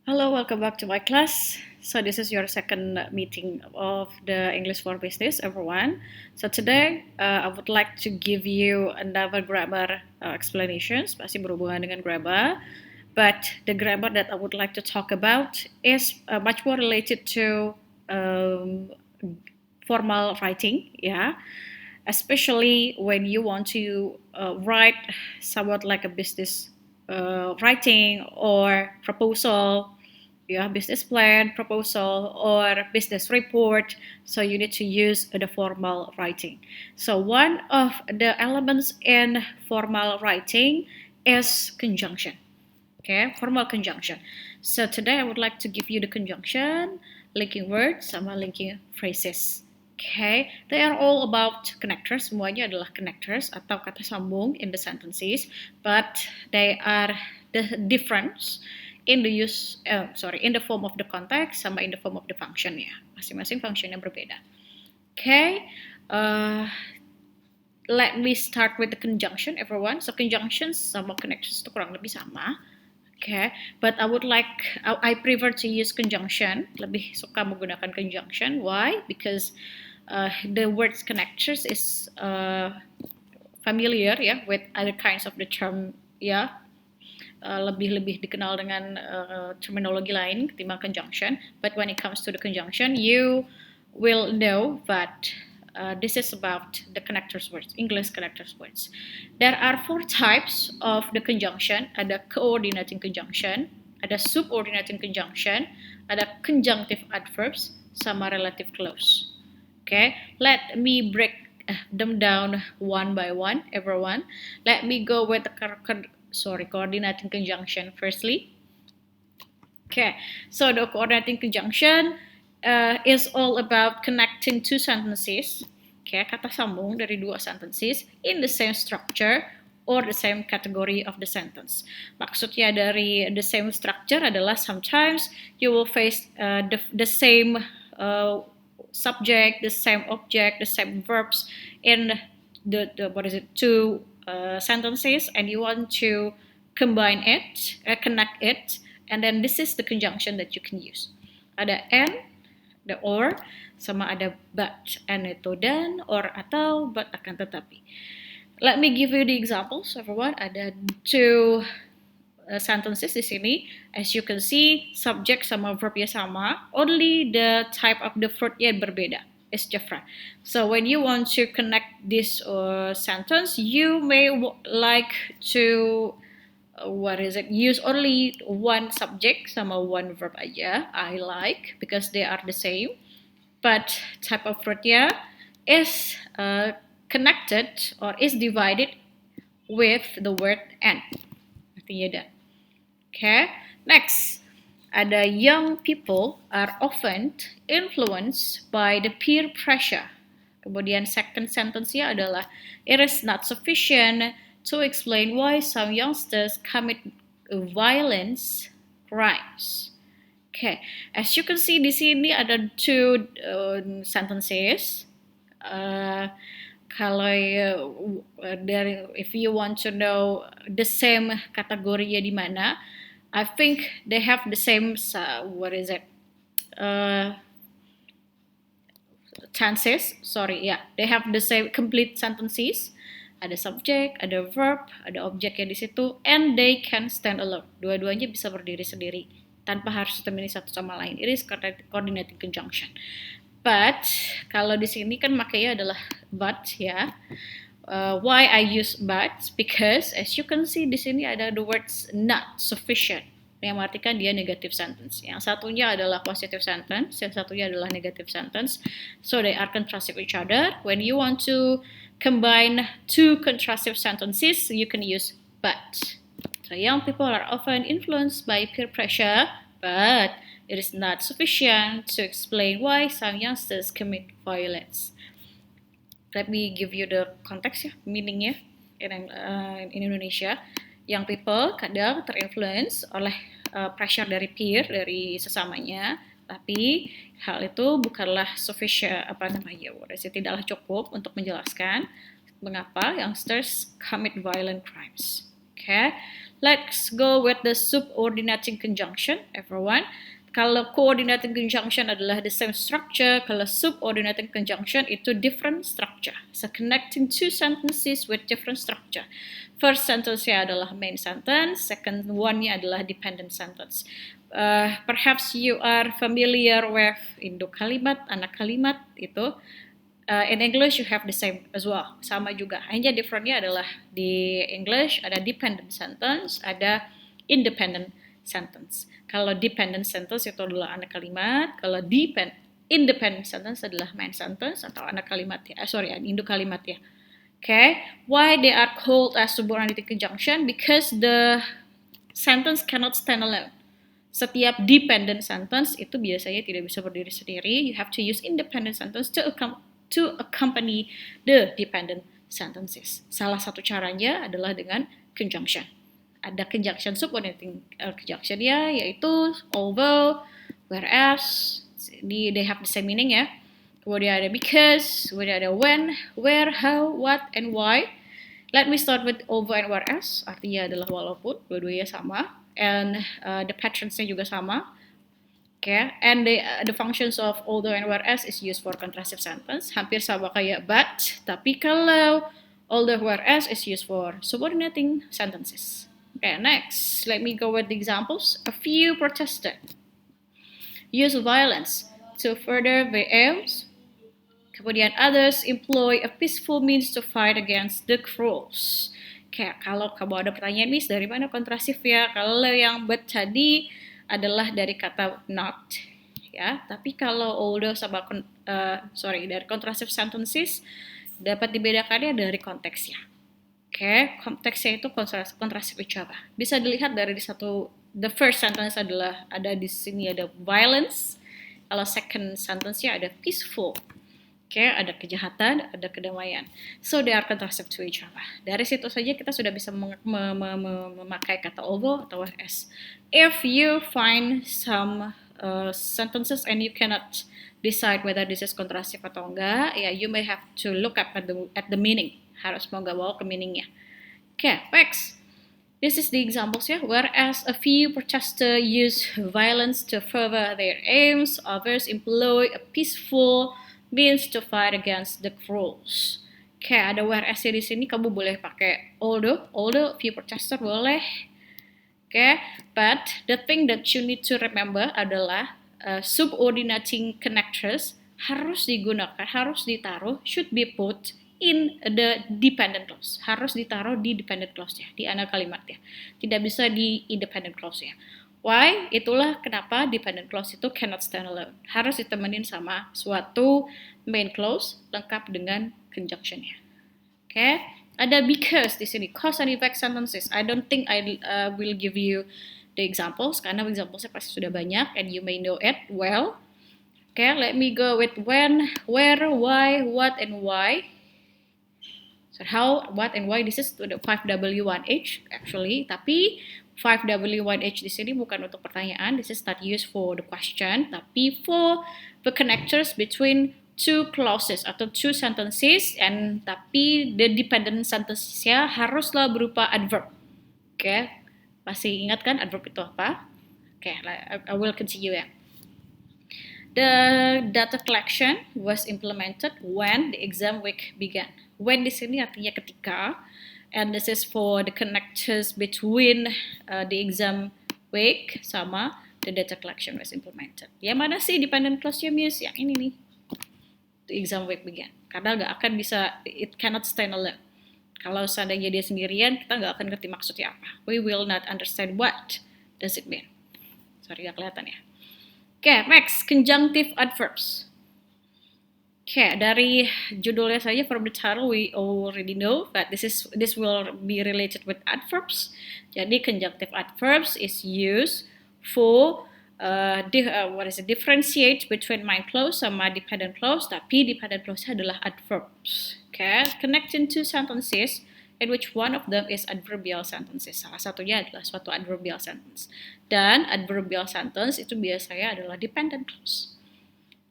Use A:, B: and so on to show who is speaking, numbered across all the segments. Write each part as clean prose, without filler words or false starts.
A: Hello, welcome back to my class. So this is your second meeting of the English for Business, everyone. So today I would like to give you another grammar explanations, masih berhubungan dengan grammar. But the grammar that I would like to talk about is much more related to formal writing, yeah. Especially when you want to write somewhat like a business writing or proposal, business plan, proposal, or business report. So you need to use the formal writing. So one of the elements in formal writing is conjunction. Okay, formal conjunction. So today I would like to give you the conjunction, linking words, sama linking phrases. Okay, they are all about connectors. Semuanya adalah connectors atau kata sambung in the sentences, but they are the difference in the in the form of the context sama in the form of the function ya. Masing-masing functionnya berbeda. Okay, let me start with the conjunction, everyone. So conjunctions sama connections itu kurang lebih sama. Okay, but I prefer to use conjunction. Lebih suka menggunakan conjunction. Why? Because the words connectors is familiar ya with other kinds of the term ya. Lebih dikenal dengan terminologi lain ketimbang conjunction. But when it comes to the conjunction, you will know that this is about the connectors words, English connectors words. There are 4 types of the conjunction. Ada coordinating conjunction, ada subordinating conjunction, ada conjunctive adverbs, sama relative clause. Okay, let me break them down one by one, everyone. Let me go with the coordinating conjunction firstly. Okay, so the coordinating conjunction is all about connecting two sentences. Okay, kata sambung dari dua sentences in the same structure or the same category of the sentence. Maksudnya dari the same structure adalah sometimes you will face the same subject, the same object, the same verbs in the two sentences, and you want to combine it, connect it, and then this is the conjunction that you can use. Ada and, the or, sama ada but, and itu dan, or atau, but akan tetapi. Let me give you the examples, everyone. Ada 2 sentences di sini. As you can see, subject sama verbnya sama, only the type of the verb-nya berbeda. It's different. So when you want to connect this sentence, you may like to use only one subject sama one verb aja. I like because they are the same, but type of verb-nya is connected or is divided with the word and. Artinya dan. Okay, next. Ada young people are often influenced by the peer pressure. Kemudian second sentence-nya adalah it is not sufficient to explain why some youngsters commit violence crimes. Okay, as you can see di sini ada 2 sentences. Kalau if you want to know the same kategorinya di mana, I think they have the same tenses. They have the same complete sentences. Ada subject, ada verb, ada objeknya di situ, and they can stand alone. Dua-duanya bisa berdiri sendiri tanpa harus ditemani satu sama lain. It is coordinating conjunction. But kalau di sini kan makanya adalah but ya. Why I use but? Because as you can see di sini ada the words not sufficient, yang mengartikan dia negative sentence. Yang satunya adalah positive sentence, yang satunya adalah negative sentence. So they are contrastive each other. When you want to combine 2 contrastive sentences, you can use but. So young people are often influenced by peer pressure, but it is not sufficient to explain why some youngsters commit violence. Let me give you the context ya, meaningnya in Indonesia. Young people kadang terinfluence oleh pressure dari peer, dari sesamanya, tapi hal itu bukanlah sufficient, tidaklah cukup untuk menjelaskan mengapa youngsters commit violent crimes. Okay, Let's go with the subordinating conjunction, everyone. Kalau coordinating conjunction adalah the same structure, kalau subordinating conjunction itu different structure. So connecting two sentences with different structure. First sentence-nya adalah main sentence, second one-nya adalah dependent sentence. Perhaps you are familiar with induk kalimat, anak kalimat itu. In English you have the same as well, sama juga. Hanya different-nya adalah di English ada dependent sentence, ada independent sentence. Kalau dependent sentence itu adalah anak kalimat, kalau independent sentence adalah main sentence atau anak kalimat ya. Induk kalimat ya. Okay, why they are called as subordinating conjunction? Because the sentence cannot stand alone. Setiap dependent sentence itu biasanya tidak bisa berdiri sendiri. You have to use independent sentence to accompany the dependent sentences. Salah satu caranya adalah dengan conjunction. Ada conjunction subordinating conjunction ya, yaitu although, whereas, they have the same meaning ya. Kemudian ada because, kemudian ada when, where, how, what, and why. Let me start with although and whereas, artinya adalah walaupun, dua-duanya sama, and the patterns-nya juga sama. Okay, and the functions of although and whereas is used for contrastive sentence, hampir sama kayak but, tapi kalau although whereas is used for subordinating sentences. Okay, next, let me go with the examples. A few protested, use violence to further their aims. Kemudian others employ a peaceful means to fight against the crows. Kayak kalau kamu ada pertanyaan, Miss, dari mana kontrasif ya? Kalau yang but tadi adalah dari kata not, ya. Tapi kalau although sama dari contrastive sentences dapat dibedakannya dari konteksnya. Oke, konteksnya itu contrastive each other. Bisa dilihat dari the first sentence adalah ada di sini ada violence. Kalau second sentence-nya ada peaceful. Oke, ada kejahatan, ada kedamaian. So they are contrastive to each other. Dari situ saja kita sudah bisa memakai kata although atau whereas. If you find some sentences and you cannot decide whether this is contrastive atau enggak, ya you may have to look up at the meaning. Harus mau nggak mau ke meaningnya. Okay, next. This is the examples ya. Whereas a few protesters use violence to further their aims, others employ a peaceful means to fight against the crows. Okay, ada whereas di sini kamu boleh pakai although few protesters boleh. Okay, but the thing that you need to remember adalah subordinating connectors harus digunakan, harus ditaruh, should be put in the dependent clause. Harus ditaruh di dependent clause-nya, di anak kalimatnya. Tidak bisa di independent clause-nya. Why? Itulah kenapa dependent clause itu cannot stand alone. Harus ditemenin sama suatu main clause lengkap dengan conjunction-nya. Okay? Ada because di sini, cause and effect sentences. I don't think I will give you the examples karena examples-nya pasti sudah banyak and you may know it well. Okay, let me go with when, where, why, what, and why. So how, what, and why, this is to the 5W1H actually. Tapi 5W1H di sini bukan untuk pertanyaan. This is not used for the question. Tapi for the connectors between two clauses atau two sentences. And tapi the dependent sentences-nya haruslah berupa adverb. Okay, masih ingat kan adverb itu apa? Okay, I will continue ya. The data collection was implemented when the exam week began. When di sini artinya ketika, and this is for the connectors between the exam week sama the data collection was implemented. Yang mana sih dependent clause-nya, Miss? Yang ini nih. The exam week began. Karena nggak akan bisa, it cannot stand alone. Kalau seandainya dia sendirian, kita nggak akan ngerti maksudnya apa. We will not understand what does it mean. Sorry, nggak kelihatan ya. Okay, next, conjunctive adverbs. Okay, dari judulnya saja from the title we already know that this will be related with adverbs. Jadi conjunctive adverbs is used for differentiate between main clause sama dependent clause, tapi dependent clause adalah adverbs. Okay, connecting two sentences in which one of them is adverbial sentences. Salah satunya adalah suatu adverbial sentence. Dan adverbial sentence itu biasanya adalah dependent clause.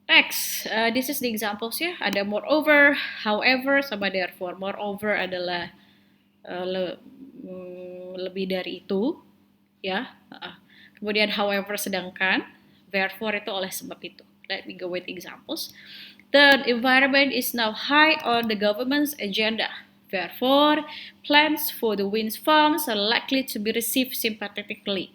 A: Next, this is the examples ya. Ada moreover, however, sama therefore. Moreover adalah lebih dari itu, ya. Kemudian however, sedangkan, therefore itu oleh sebab itu. Let me go with examples. The environment is now high on the government's agenda. Therefore, plans for the wind farms are likely to be received sympathetically.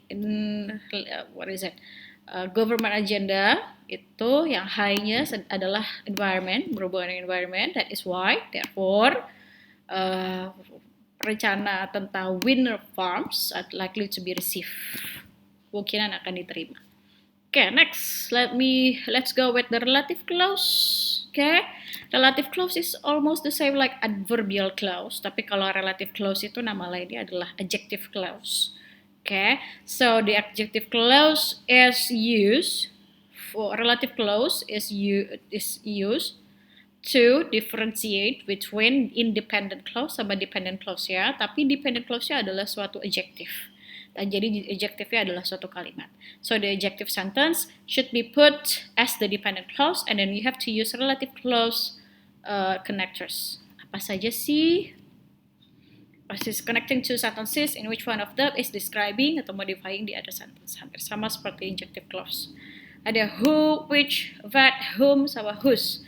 A: Government agenda itu yang high-nya adalah environment, berhubungan dengan environment. That is why, therefore, rencana tentang wind farms are likely to be received. Kemungkinan akan diterima. Okay, next, let's go with the relative clause. Okay, relative clause is almost the same like adverbial clause. Tapi kalau relative clause itu nama lainnya adalah adjective clause. Okay, so the adjective clause is used for relative clause is used to differentiate between independent clause sama dependent clause ya. Tapi dependent clause-nya adalah suatu adjective. Dan jadi adjective-nya adalah suatu kalimat. So the adjective sentence should be put as the dependent clause, and then you have to use relative clause connectors. Apa saja sih? Is connecting two sentences in which one of them is describing atau modifying the other sentence. Hampir sama seperti adjective clause. Ada who, which, that, whom, sama whose.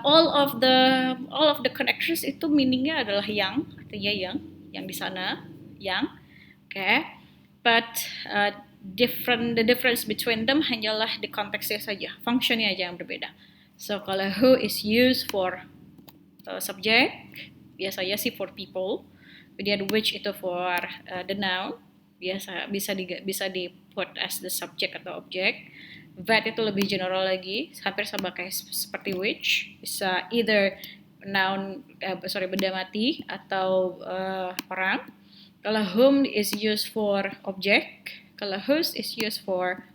A: All of the connectors itu meaningnya adalah yang, artinya yang di sana, yang. Okay, but the difference between them hanyalah di konteksnya saja, functionnya aja yang berbeda. So kalau who is used for subject, biasanya sih for people. Kemudian which itu for the noun, bisa di put as the subject atau object. That itu lebih general lagi, hampir sama kayak seperti which, bisa either noun, benda mati atau orang. Kalau whom is used for object, kalau whose is used for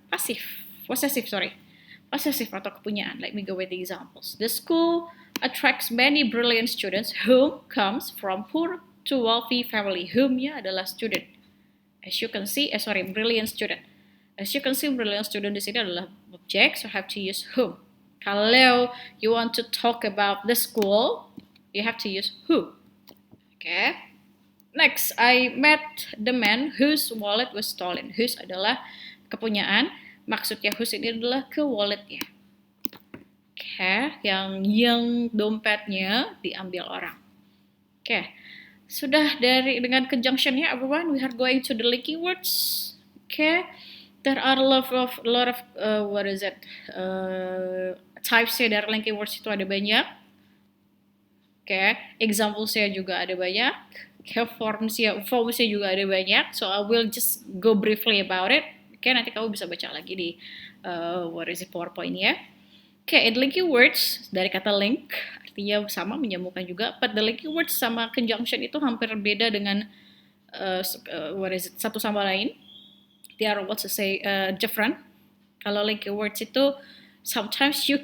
A: possessive atau kepunyaan. Let me go with the examples. The school attracts many brilliant students whom comes from poor to wealthy family. Whom-nya adalah student. As you can see, brilliant student. As you can see, brilliant student di sini adalah object, so have to use whom. Kalau you want to talk about the school, you have to use who. Okay. Next, I met the man whose wallet was stolen. Whose adalah kepunyaan. Maksudnya whose ini adalah ke walletnya. Okay, yang dompetnya diambil orang. Okay, sudah dengan conjunctionnya, everyone. We are going to the linking words. Okay, there are a lot of types dari linking words itu ada banyak. Okay, examples-nya juga ada banyak. Forms-nya juga ada banyak, so I will just go briefly about it. Okay, nanti kamu bisa baca lagi di PowerPoint ya. Okay, in linking words, dari kata link, artinya sama, menyambungkan juga, but the linking words sama conjunction itu hampir beda dengan satu sama lain. They are what to say different. Kalau linking words itu, sometimes you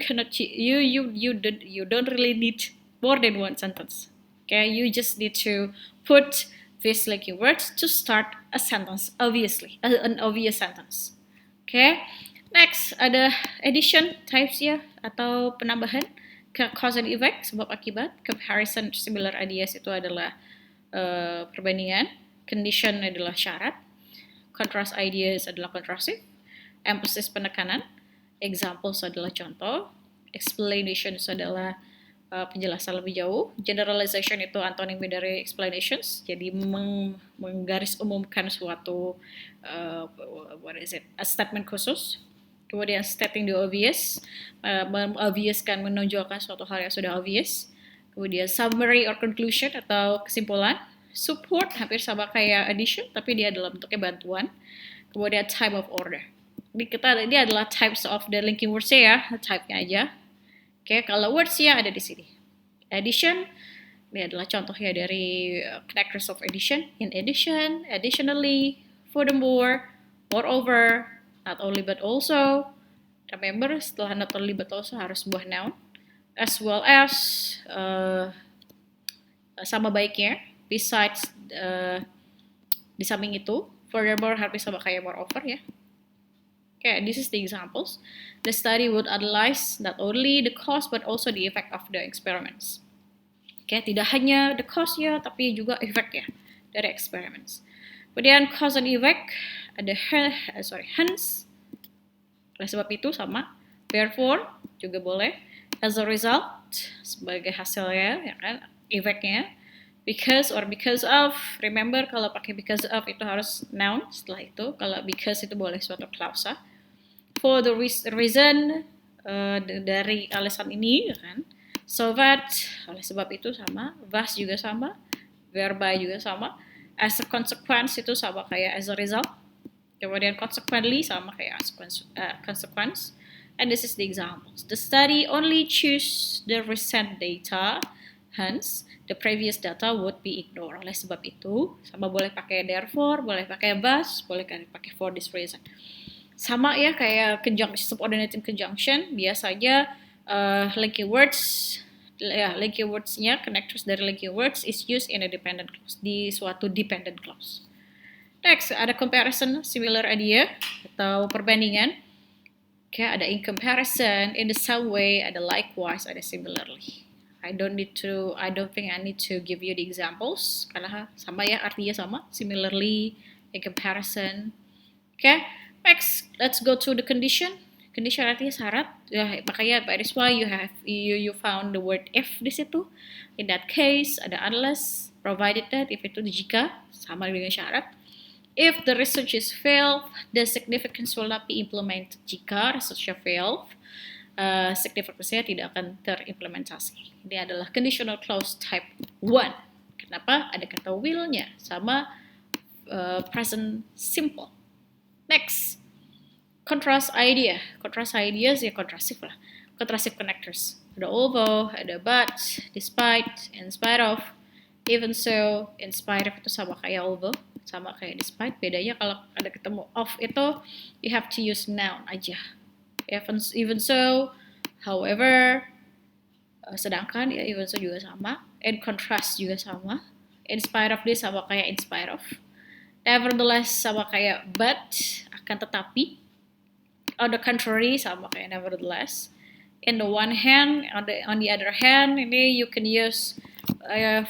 A: don't really need more than one sentence. Okay, you just need to put these linking words to start a sentence, obviously, an obvious sentence. Okay, next ada addition types ya, atau penambahan, cause and effect, sebab akibat, comparison, similar ideas itu adalah perbandingan, condition adalah syarat, contrast ideas adalah contrastive, emphasis penekanan, examples adalah contoh, explanations adalah penjelasan lebih jauh. Generalization itu antonim dari explanations, jadi menggaris umumkan suatu a statement khusus. Kemudian stating the obvious, mengobviuskan, menonjolkan suatu hal yang sudah obvious. Kemudian summary or conclusion atau kesimpulan. Support hampir sama kayak addition, tapi dia dalam bentuknya bantuan. Kemudian type of order. Ini adalah types of the linking words ya, type-nya aja. Oke, kalau words-nya ada di sini. Addition, ini adalah contohnya dari connectors of addition. In addition, additionally, furthermore, moreover, not only but also. Remember, setelah not only but also harus sebuah noun. As well as, sama baiknya. Besides, di samping itu, furthermore harus sama kayak moreover ya. Okay, this is the examples. The study would analyze not only the cause but also the effect of the experiments. Okay, tidak hanya the cause-nya tapi juga efeknya dari experiments. Kemudian cause and effect ada hence, oleh sebab itu sama, therefore juga boleh, as a result sebagai hasilnya, ya kan, effect-nya, because or because of. Remember kalau pakai because of itu harus noun setelah itu, kalau because itu boleh suatu klausa. For the reason, dari alasan ini, ya kan. So that, oleh sebab itu sama, thus juga sama, thereby juga sama, as a consequence itu sama kayak as a result, kemudian consequently sama kayak consequence, and this is the examples. The study only choose the recent data, hence the previous data would be ignored. Oleh sebab itu, sama boleh pakai therefore, boleh pakai thus, boleh pakai for this reason. Sama ya kayak subordinating conjunction, biasanya linking words, linking words-nya, connectors dari linking words is used in a dependent clause, di suatu dependent clause. Next, ada comparison, similar idea, atau perbandingan. Oke, ada in comparison, in the same way, ada likewise, ada similarly. I don't think I need to give you the examples, karena sama ya, artinya sama, similarly, in comparison. Oke, next, let's go to the condition. Condition artinya syarat, ya, makanya that is why you found the word if di situ. In that case, ada unless, provided that, if itu jika, sama dengan syarat. If the research is failed, the significance will not be implemented. Jika researchnya failed, significance-nya tidak akan terimplementasi. Ini adalah conditional clause type 1. Kenapa? Ada kata will-nya, sama present simple. Next, contrast idea. Contrast ideas ya contrastive lah. Contrastive connectors. Ada although, ada but, despite, in spite of, even so, in spite of itu sama kayak although, sama kayak despite. Bedanya kalau ada ketemu of itu, you have to use noun aja. Even so, however, sedangkan ya even so juga sama. In contrast juga sama. In spite of this sama kayak in spite of. Nevertheless sama kayak but, akan tetapi. On the contrary sama kayak nevertheless. In the one hand, on the other hand, ini you can use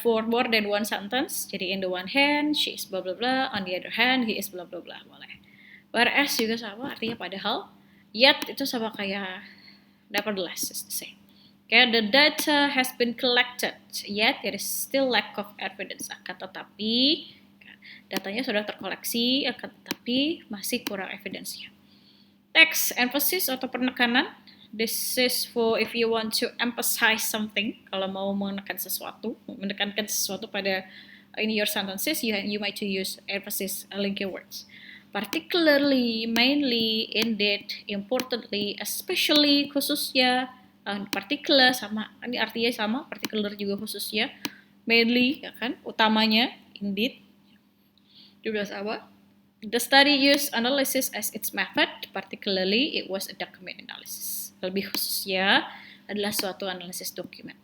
A: for more than one sentence. Jadi in the one hand, she is blah blah blah. On the other hand, he is blah blah blah. Boleh. Whereas juga sama, artinya padahal. Yet itu sama kayak nevertheless is the same. Okay, the data has been collected, yet there is still lack of evidence. Akan tetapi datanya sudah terkoleksi, akan tetapi masih kurang evidence-nya. Next, emphasis atau penekanan. This is for if you want to emphasize something. Kalau mau menekankan sesuatu pada in your sentences, you might to use emphasis linking words. Particularly, mainly, indeed, importantly, especially, khususnya, particular sama, ini artinya sama, particular juga khususnya, mainly, ya kan, utamanya, indeed, juga sama. The study used analysis as its method, particularly it was a document analysis. Lebih khususnya adalah suatu analisis dokumen.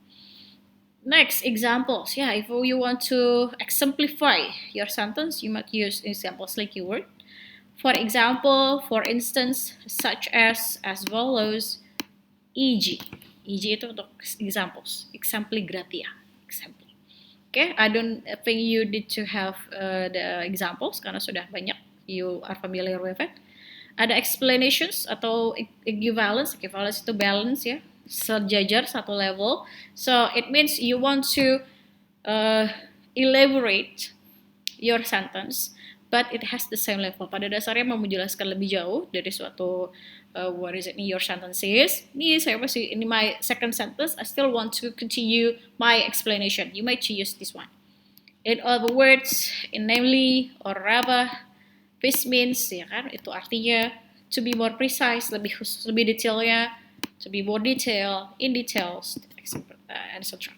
A: Next, examples. Yeah, if you want to exemplify your sentence, you might use examples like keyword. For example, for instance, such as follows, e.g. E.g. itu untuk examples. Exempli gratia. Exempli. Okay, I don't think you need to have the examples karena sudah banyak. You are familiar with it. Ada explanations atau equivalence. Equivalence itu balance ya. Sejajar, satu level. So, it means you want to elaborate your sentence, but it has the same level. Pada dasarnya mau menjelaskan lebih jauh dari suatu what is it in your sentences. Ini saya masih, in my second sentence, I still want to continue my explanation. You might choose this one. In other words, in namely or rather, this means, ya kan, itu artinya to be more precise, lebih khusus, lebih detailnya, to be more detail, in details, etc.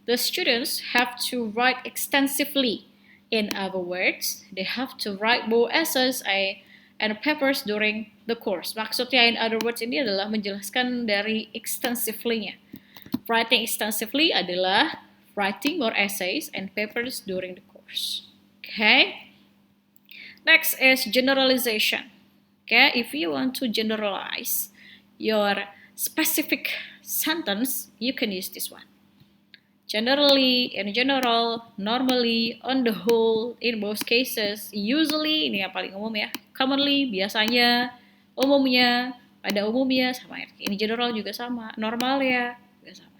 A: The students have to write extensively. In other words, they have to write more essays and papers during the course. Maksudnya in other words ini adalah menjelaskan dari extensively-nya. Writing extensively adalah writing more essays and papers during the course. Okay? Next is generalization. Okay, if you want to generalize your specific sentence, you can use this one. generally, in general, normally, on the whole, in most cases, usually, ini yang paling umum ya, commonly, biasanya, umumnya, pada umumnya, sama in general juga sama, normal ya, juga sama.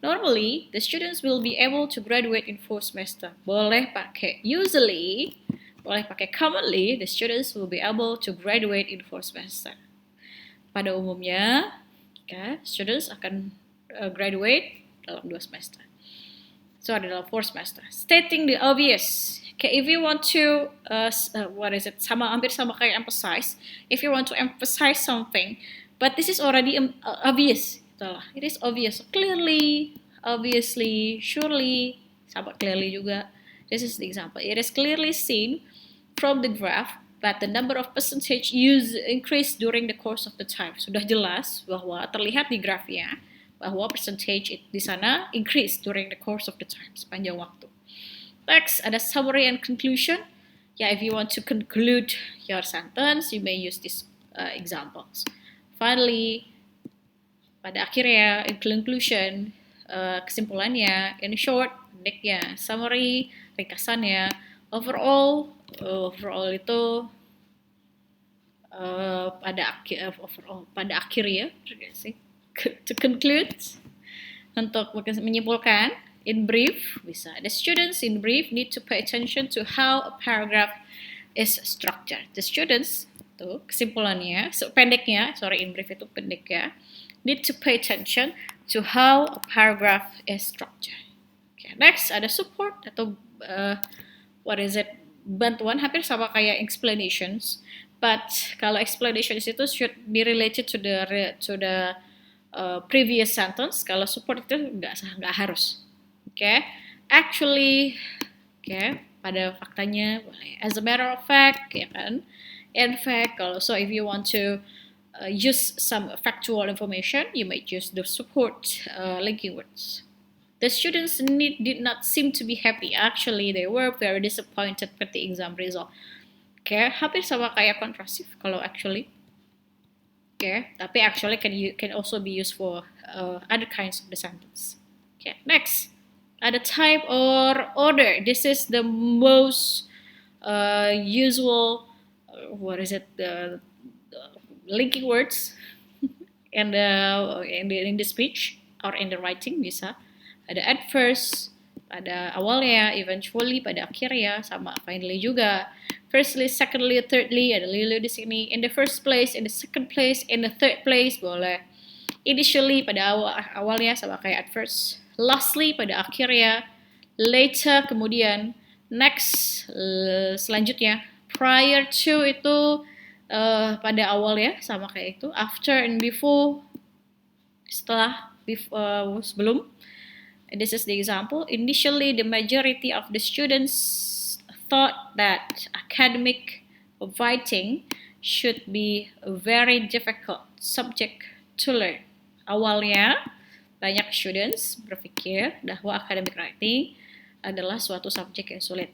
A: Normally, the students will be able to graduate in 4 semester. Boleh pakai usually, boleh pakai commonly, the students will be able to graduate in 4 semester. Pada umumnya, students akan graduate dalam 2 semester. So adalah 4 semester. Stating the obvious. Okay, if you want to, hampir sama kayak emphasize. If you want to emphasize something, but this is already obvious. Itulah. It is obvious. Clearly, obviously, surely, sama clearly juga. This is the example. It is clearly seen from the graph that the number of percentage used increased during the course of the time. Sudah jelas bahwa terlihat di grafnya bahwa percentage di sana increase during the course of the time, sepanjang waktu. Next, ada summary and conclusion. If you want to conclude your sentence, you may use these examples. Finally, pada akhirnya, in conclusion, kesimpulannya, in short, pendeknya, summary, ringkasannya, overall itu pada akhirnya, to conclude, untuk menyimpulkan, in brief, bisa. The students in brief need to pay attention to how a paragraph is structured. The students, tuh kesimpulannya, in brief itu pendek ya, need to pay attention to how a paragraph is structured. Okay, next, ada support atau bantuan, hampir sama kayak explanations, but kalau explanations itu should be related to the previous sentence. Kalau support itu nggak harus. Actually, pada faktanya boleh. As a matter of fact, ya kan. In fact, so if you want to use some factual information, you might use the support linking words. The students did not seem to be happy. Actually, they were very disappointed with the exam result. Hampir sama kayak contrastive kalau actually. Tapi actually can also be used for other kinds of the sentence. Next, ada type or order. This is the most usual. The linking words in the speech or in the writing bisa. Ada at first, pada awalnya, eventually, pada akhirnya, sama finally juga. Firstly, secondly, thirdly, ada lilo di sini. In the first place, in the second place, in the third place, boleh. Initially, pada awalnya, sama kayak at first. Lastly, pada akhirnya. Later, kemudian. Next, selanjutnya. Prior to itu pada awalnya, sama kayak itu. After and before, setelah, sebelum. And this is the example. Initially, the majority of the students thought that academic writing should be a very difficult subject to learn. Awalnya, banyak students berpikir bahwa academic writing adalah suatu subjek yang sulit.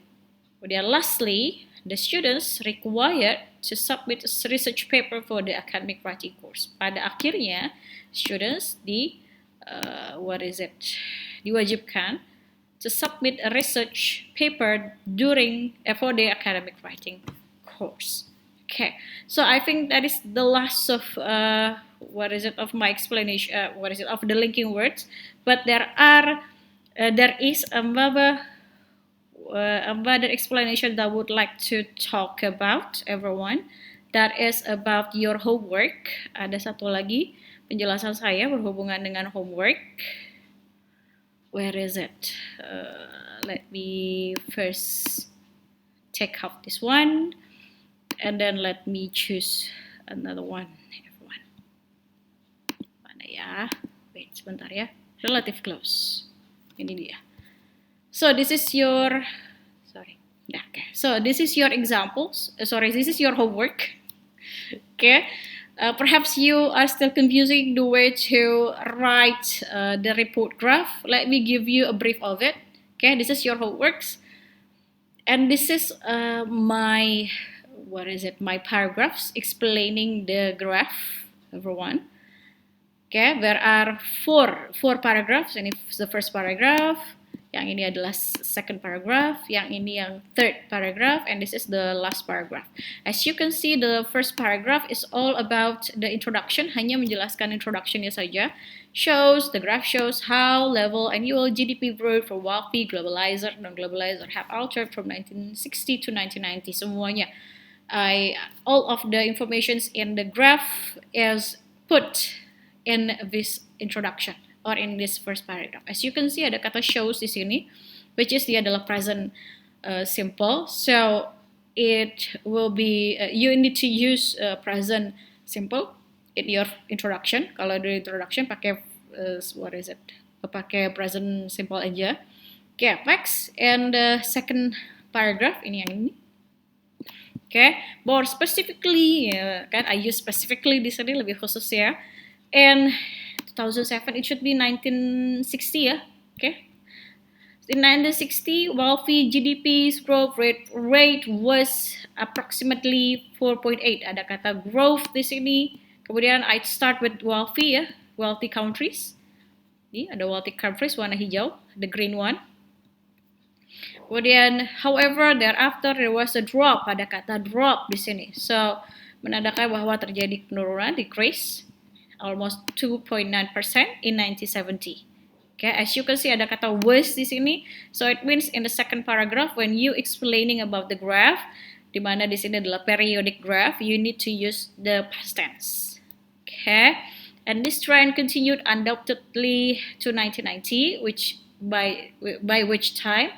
A: Kemudian lastly, the students required to submit a research paper for the academic writing course. Pada akhirnya, students diwajibkan to submit a research paper for the academic writing course. So I think that is the last of of my explanation. Of the linking words. But there is another explanation that I would like to talk about, everyone. That is about your homework. Ada satu lagi penjelasan saya berhubungan dengan homework. Where is it? Let me first take out this one, and then let me choose another one, everyone. Mana ya? Wait, sebentar ya. Relative close. Ini dia. So this is your, So this is your examples. This is your homework. Perhaps you are still confusing the way to write the report graph. Let me give you a brief of it. This is your homeworks. And this is my paragraphs explaining the graph, everyone. Okay, there are four paragraphs. Ini the first paragraph, yang ini adalah second paragraph, yang ini yang third paragraph, and this is the last paragraph. As you can see, the first paragraph is all about the introduction, hanya menjelaskan introductionnya saja. The graph shows how level annual GDP growth for wealthy, globalizer, non-globalizer have altered from 1960 to 1990. Semuanya, all of the informations in the graph is put in this introduction or in this first paragraph. As you can see, ada kata shows di sini, which is dia adalah present simple. So it will be you need to use present simple in your introduction. Kalau di introduction pakai pakai present simple aja. Okay, next, and the second paragraph ini yang ini. Okay, more specifically, kan I use specifically di sini lebih khusus ya. In 2007, it should be 1960 ya. Okay. In 1960, wealthy GDP's growth rate was approximately 4.8. Ada kata growth di sini. Kemudian I start with wealthy ya, wealthy countries. Ini ada wealthy countries warna hijau, the green one. Kemudian, however, thereafter there was a drop. Ada kata drop di sini. So, menandakan bahwa terjadi penurunan, decrease, almost 2.9% in 1970. Okay, as you can see ada kata was di sini. So it means in the second paragraph when you explaining about the graph, di mana di sini adalah periodic graph, you need to use the past tense. Okay, and this trend continued undoubtedly to 1990, which by which time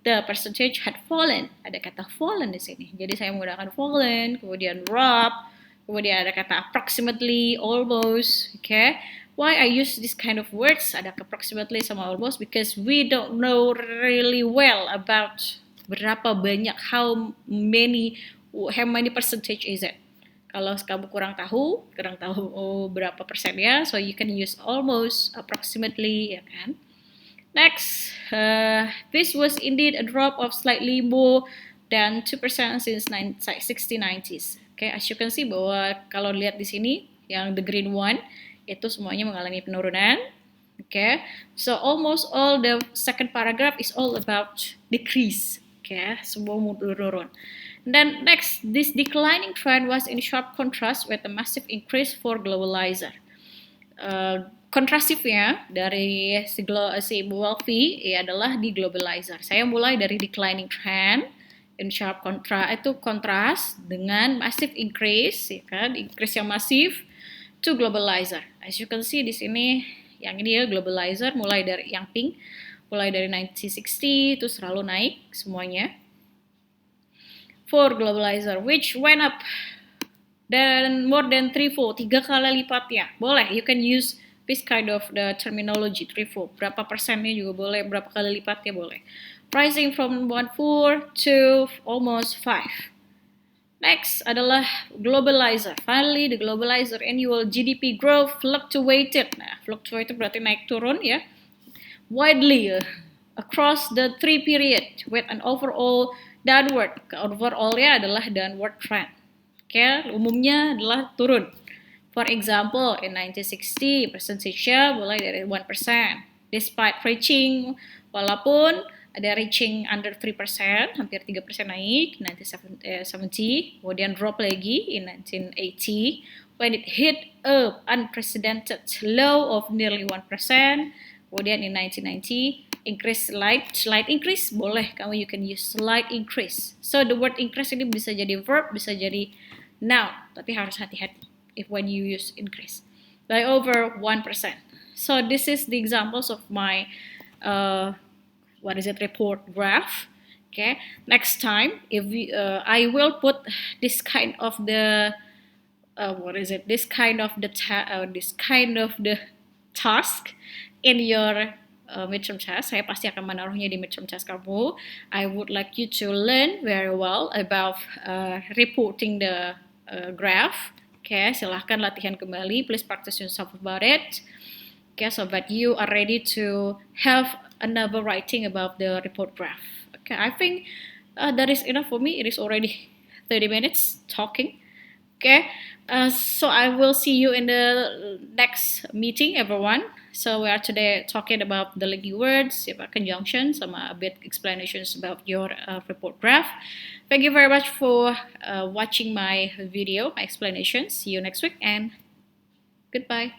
A: the percentage had fallen. Ada kata fallen di sini. Jadi saya menggunakan fallen, kemudian drop. Kemudian ada kata approximately, almost, okay? Why I use this kind of words, ada approximately sama almost, because we don't know really well about berapa banyak, how many percentage is it. Kalau kamu kurang tahu berapa persennya, so you can use almost, approximately, ya kan? Next, this was indeed a drop of slightly more than 2% since 60-90s. Okay, as you can see bahwa kalau lihat di sini yang the green one itu semuanya mengalami penurunan. Okay, so almost all the second paragraph is all about decrease. Okay, semua menurun. Then next, this declining trend was in sharp contrast with a massive increase for globalizer. Kontrasifnya dari si wealthy adalah di globalizer. Saya mulai dari declining trend. In sharp kontras dengan massive increase, ya kan? Increase yang masif to globalizer. As you can see di sini, yang ini ya globalizer, mulai dari yang pink, mulai dari 1960 itu selalu naik semuanya. For globalizer, which went up dan more than 3-4, 3 kali lipatnya. Boleh, you can use this kind of the terminology 3-4. Berapa persennya juga boleh, berapa kali lipatnya boleh. Rising from 1.4 to almost 5. Next adalah globalizer. Finally, the globalizer annual GDP growth fluctuated. Nah, fluctuated berarti naik turun ya. Widely across the 3 period with an overall downward. Overallnya adalah downward trend. Okay, umumnya adalah turun. For example, in 1960, percentage-nya mulai dari 1%. Despite reaching, walaupun ada reaching under 3%, hampir 3% naik, 1970, kemudian drop lagi in 1980, when it hit a unprecedented low of nearly 1%, kemudian in 1990, increase slight increase, boleh kamu you can use slight increase. So the word increase ini bisa jadi verb, bisa jadi noun, tapi harus hati-hati if when you use increase. By over 1%. So this is the examples of my report graph. Okay, next time if I will put this kind of the this kind of the task in your midterm test. Saya pasti akan menaruhnya di midterm test kamu. I would like you to learn very well about reporting the graph. Okay, silahkan latihan kembali. Please practice yourself about it. Okay, so that you are ready to have another writing about the report graph. Okay, I think that is enough for me. It is already 30 minutes talking. Okay, so I will see you in the next meeting, everyone. So we are today talking about the linking words, about conjunctions, some a bit explanations about your report graph. Thank you very much for watching my video, my explanations. See you next week and goodbye.